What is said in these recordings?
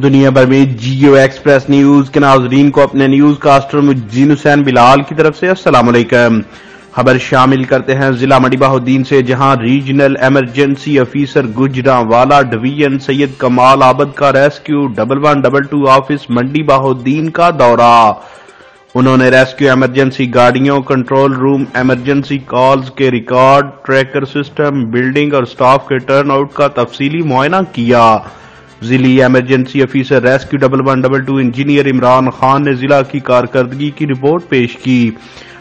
دنیا بھر میں جیو ایکسپریس نیوز کے ناظرین کو اپنے نیوز کاسٹر مجین حسین بلال کی طرف سے السلام علیکم۔ خبر شامل کرتے ہیں ضلع منڈی بہاؤالدین سے، جہاں regional emergency officer Gujranwala division Syed Kamal Abid کا ریسکیو 1122 آفس منڈی بہاؤالدین کا دورہ۔ انہوں نے ریسکیو ایمرجنسی گاڑیوں، کنٹرول روم، ایمرجنسی کالز کے ریکارڈ، ٹریکر سسٹم، بلڈنگ اور سٹاف کے ٹرن آؤٹ کا تفصیلی معائنہ کیا۔ ضلعی emergency officer rescue 1122 engineer Imran Khan نے ضلع کی کارکردگی کی رپورٹ پیش کی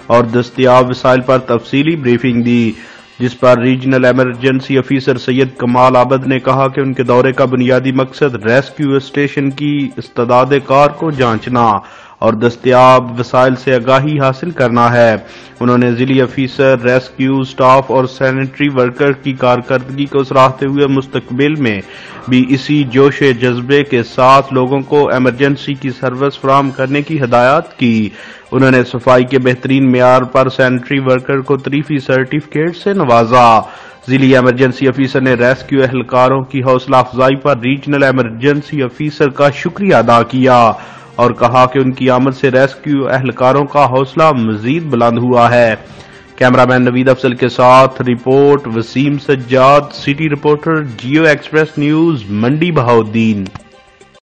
اور دستیاب وسائل پر تفصیلی بریفنگ دی، جس پر ریجنل ایمرجنسی افیسر سید کمال عابد نے کہا کہ ان کے دورے کا بنیادی مقصد ریسکیو اسٹیشن کی استعداد کار کو جانچنا اور دستیاب وسائل سے آگاہی حاصل کرنا ہے۔ انہوں نے ضلعی افیسر، ریسکیو سٹاف اور سینیٹری ورکر کی کارکردگی کو سراہتے ہوئے مستقبل میں بھی اسی جوش جذبے کے ساتھ لوگوں کو ایمرجنسی کی سروس فراہم کرنے کی ہدایات کی۔ انہوں نے صفائی کے بہترین معیار پر سینیٹری ورکر کو 3 سرٹیفکیٹ سے نوازا۔ ضلعی ایمرجنسی افیسر نے ریسکیو اہلکاروں کی حوصلہ افزائی پر ریجنل ایمرجنسی افیسر کا شکریہ ادا کیا اور کہا کہ ان کی آمد سے ریسکیو اہلکاروں کا حوصلہ مزید بلند ہوا ہے۔ کیمرہ مین نوید افضل کے ساتھ report Waseem Sajjad, city reporter, Geo express news, Mandi Bahauddin.